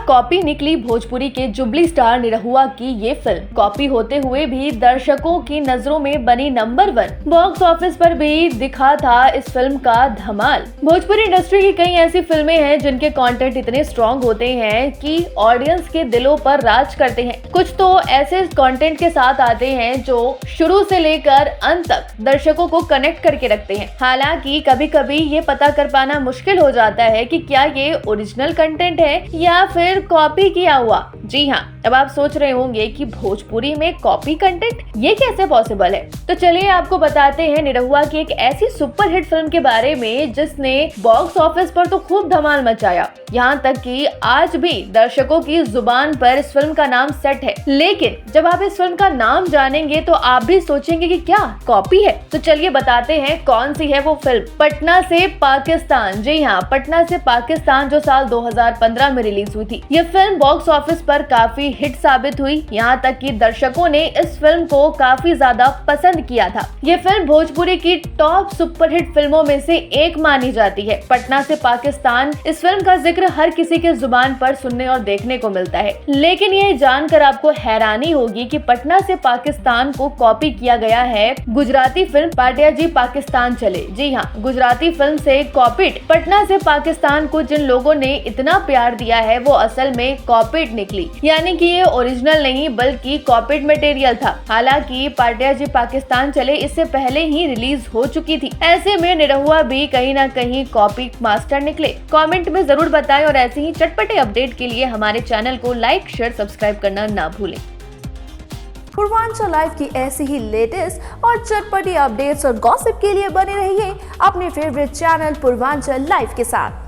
Copy निकली भोजपुरी के jubilee star Nirahua की ये फिल्म। कॉपी होते हुए भी दर्शकों की नजरों में बनी नंबर 1। बॉक्स ऑफिस पर भी दिखा था इस फिल्म का धमाल। भोजपुरी इंडस्ट्री की कई ऐसी फिल्में हैं जिनके कंटेंट इतने स्ट्रॉन्ग होते हैं कि ऑडियंस के दिलों पर राज करते हैं। कुछ तो ऐसे कंटेंट के साथ आते हैं जो शुरू से लेकर अंत तक दर्शकों को कनेक्ट करके रखते हैं। हालांकि कभी कभी ये पता कर पाना मुश्किल हो जाता है कि क्या ये ओरिजिनल कंटेंट है या फिर कॉपी किया हुआ। जी हाँ, अब आप सोच रहे होंगे कि भोजपुरी में कॉपी कंटेंट ये कैसे पॉसिबल है। तो चलिए आपको बताते हैं निरहुआ की एक ऐसी सुपरहिट फिल्म के बारे में जिसने बॉक्स ऑफिस पर तो खूब धमाल मचाया। यहाँ तक कि आज भी दर्शकों की जुबान पर इस फिल्म का नाम सेट है। लेकिन जब आप इस फिल्म का नाम जानेंगे तो आप भी सोचेंगे कि क्या कॉपी है। तो चलिए बताते हैं कौन सी है वो फिल्म। पटना से पाकिस्तान। जी हाँ, पटना से पाकिस्तान जो साल 2015 में रिलीज हुई थी। ये फिल्म बॉक्स ऑफिस पर काफी हिट साबित हुई। यहाँ तक कि दर्शकों ने इस फिल्म को काफी ज्यादा पसंद किया था। ये फिल्म भोजपुरी की टॉप सुपरहिट फिल्मों में से एक मानी जाती है। पटना से पाकिस्तान, इस फिल्म का जिक्र हर किसी के जुबान पर सुनने और देखने को मिलता है। लेकिन ये जानकर आपको हैरानी होगी कि पटना से पाकिस्तान को कॉपी किया गया है गुजराती फिल्म पाटिया जी पाकिस्तान चले। जी हाँ, गुजराती फिल्म से कॉपीड पटना से पाकिस्तान को जिन लोगों ने इतना प्यार दिया है वो असल में कॉपीड निकली, यानी कि ये ओरिजिनल नहीं बल्कि कॉपीड मटेरियल था। हालांकि पाटिया जी पाकिस्तान चले इससे पहले ही रिलीज हो चुकी थी। ऐसे में निरहुआ भी कहीं ना कहीं कॉपी मास्टर निकले। कमेंट में जरूर बताएं और ऐसे ही चटपटे अपडेट के लिए हमारे चैनल को लाइक, शेयर, सब्सक्राइब करना ना भूलें। पूर्वांचल लाइव की ऐसी ही लेटेस्ट और चटपटी अपडेट्स और गॉसिप के लिए बने रहिए अपने फेवरेट चैनल पूर्वांचल लाइव के साथ।